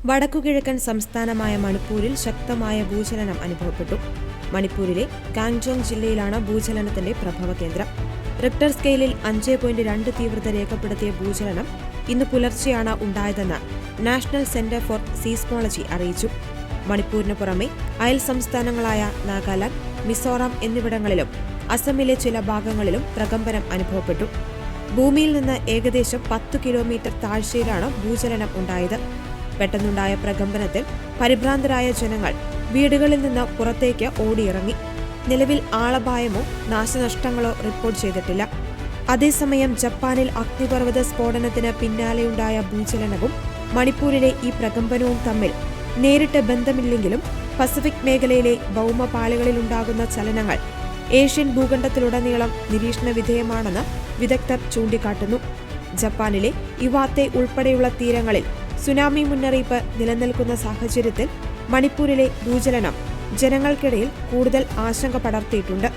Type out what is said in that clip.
വടക്കുകിഴക്കൻ സംസ്ഥാനമായ മണിപ്പൂരിൽ ശക്തമായ ഭൂചലനം അനുഭവപ്പെട്ടു. മണിപ്പൂരിലെ കാങ്ജോങ് ജില്ലയിലാണ് ഭൂചലനത്തിന്റെ പ്രഭവ കേന്ദ്രം. റിക്ടർ സ്കെയിലിൽ 5.2 തീവ്രത രേഖപ്പെടുത്തിയ ഭൂചലനം ഇന്ന് പുലർച്ചെയാണ് ഉണ്ടായതെന്ന് നാഷണൽ സെന്റർ ഫോർ സീസ്മോളജി അറിയിച്ചു. മണിപ്പൂരിന് പുറമെ അയൽ സംസ്ഥാനങ്ങളായ നാഗാലാൻഡ്, മിസോറാം എന്നിവിടങ്ങളിലും അസമിലെ ചില ഭാഗങ്ങളിലും പ്രകമ്പനം അനുഭവപ്പെട്ടു. ഭൂമിയിൽ നിന്ന് ഏകദേശം 10 കിലോമീറ്റർ താഴ്ചയിലാണ് ഭൂചലനം ഉണ്ടായത്. പെട്ടെന്നുണ്ടായ പ്രകമ്പനത്തിൽ പരിഭ്രാന്തരായ ജനങ്ങൾ വീടുകളിൽ നിന്ന് പുറത്തേക്ക് ഓടിയിറങ്ങി. നിലവിൽ ആളപായമോ നാശനഷ്ടങ്ങളോ റിപ്പോർട്ട് ചെയ്തിട്ടില്ല. അതേസമയം ജപ്പാനിൽ അഗ്നിപർവ്വത സ്ഫോടനത്തിന് പിന്നാലെയുണ്ടായ ഭൂചലനവും മണിപ്പൂരിലെ ഈ പ്രകമ്പനവും തമ്മിൽ നേരിട്ട് ബന്ധമില്ലെങ്കിലും പസഫിക് മേഖലയിലെ ഭൗമപാളികളിലുണ്ടാകുന്ന ചലനങ്ങൾ ഏഷ്യൻ ഭൂഖണ്ഡത്തിലുടനീളം നിരീക്ഷണ വിധേയമാണെന്ന് വിദഗ്ധർ ചൂണ്ടിക്കാട്ടുന്നു. ജപ്പാനിലെ ഇവാത്തെ ഉൾപ്പെടെയുള്ള തീരങ്ങളിൽ സുനാമി മുന്നറിയിപ്പ് നിലനിൽക്കുന്ന സാഹചര്യത്തിൽ മണിപ്പൂരിലെ ഭൂചലനം ജനങ്ങൾക്കിടയിൽ കൂടുതൽ ആശങ്ക പടർത്തിയിട്ടുണ്ട്.